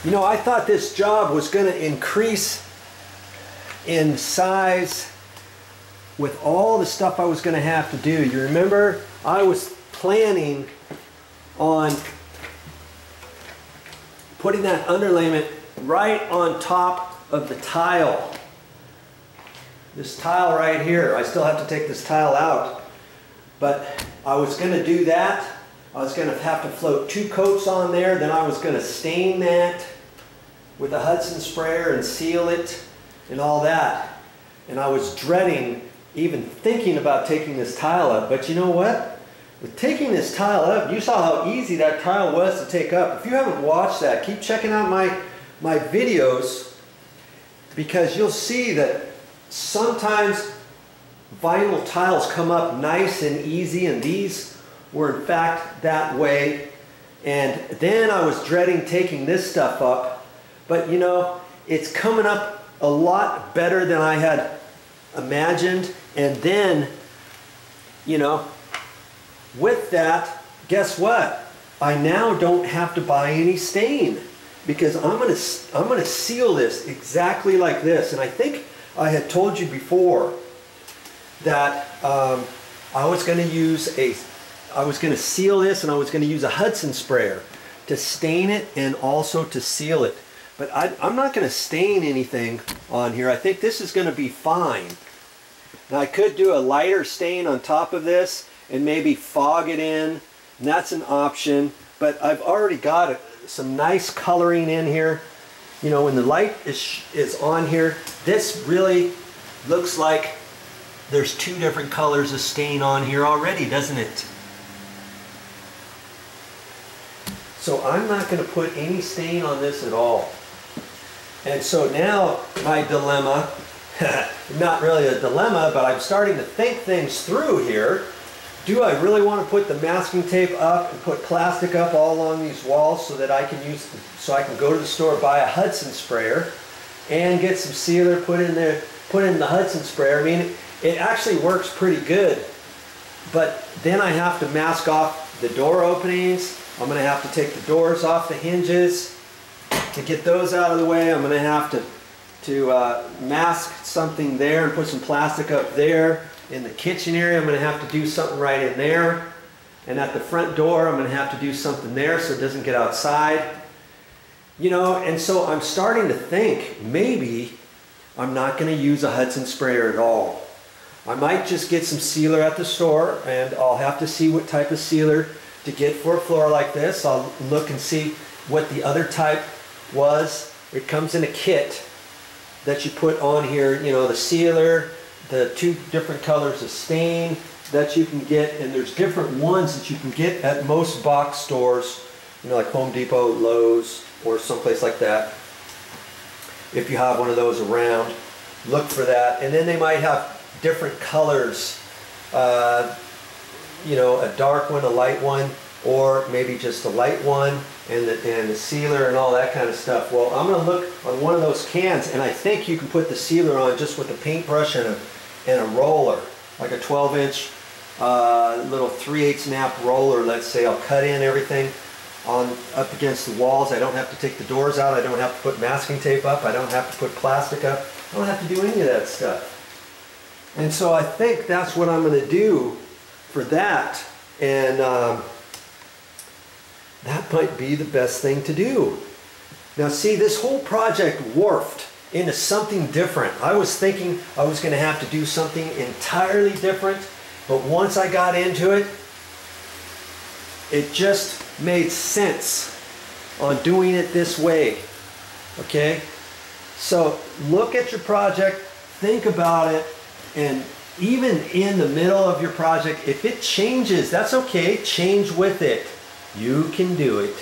You know, I thought this job was going to increase in size with all the stuff I was going to have to do. You remember, I was planning on putting that underlayment right on top of the tile. This tile right here. I still have to take this tile out. But I was going to do that. I was going to have to float 2 coats on there. Then I was going to stain that with a Hudson sprayer and seal it and all that. And I was dreading even thinking about taking this tile up. But you know what? With taking this tile up, you saw how easy that tile was to take up. If you haven't watched that, keep checking out my videos, because you'll see that sometimes vinyl tiles come up nice and easy, and these were in fact that way. And then I was dreading taking this stuff up, but you know, it's coming up a lot better than I had imagined. And then, you know, with that, guess what? I now don't have to buy any stain, because I'm gonna seal this exactly like this. And I think I had told you before that I was going to seal this, and I was going to use a Hudson sprayer to stain it and also to seal it. But I'm not going to stain anything on here. I think this is going to be fine. Now I could do a lighter stain on top of this and maybe fog it in, and that's an option. But I've already got some nice coloring in here. You know, when the light is on here, this really looks like there's 2 different colors of stain on here already, doesn't it? So I'm not going to put any stain on this at all. And so now my dilemma, not really a dilemma, but I'm starting to think things through here. Do I really want to put the masking tape up and put plastic up all along these walls so that I can I can go to the store, buy a Hudson sprayer and get some sealer, put in the Hudson sprayer? I mean, it actually works pretty good, but then I have to mask off the door openings. I'm going to have to take the doors off the hinges to get those out of the way. I'm going to have to mask something there and put some plastic up there. In the kitchen area, I'm going to have to do something right in there. And at the front door, I'm going to have to do something there so it doesn't get outside. You know, and so I'm starting to think maybe I'm not going to use a Hudson sprayer at all. I might just get some sealer at the store, and I'll have to see what type of sealer to get for a floor like this. I'll look and see what the other type was. It comes in a kit that you put on here, you know, the sealer, the 2 different colors of stain that you can get, and there's different ones that you can get at most box stores, you know, like Home Depot, Lowe's, or someplace like that. If you have one of those around, look for that. And then they might have different colors, you know, a dark one, a light one, or maybe just a light one, and the sealer and all that kind of stuff. Well, I'm going to look on one of those cans, and I think you can put the sealer on just with a paintbrush and a roller, like a 12-inch little 3/8 nap roller, let's say. I'll cut in everything up against the walls. I don't have to take the doors out. I don't have to put masking tape up. I don't have to put plastic up. I don't have to do any of that stuff. And so I think that's what I'm going to do for that. And that might be the best thing to do. Now see, this whole project morphed into something different. I was thinking I was going to have to do something entirely different, but once I got into it, it just made sense on doing it this way. Okay? So look at your project, think about it, and even in the middle of your project, if it changes, that's okay, change with it. You can do it.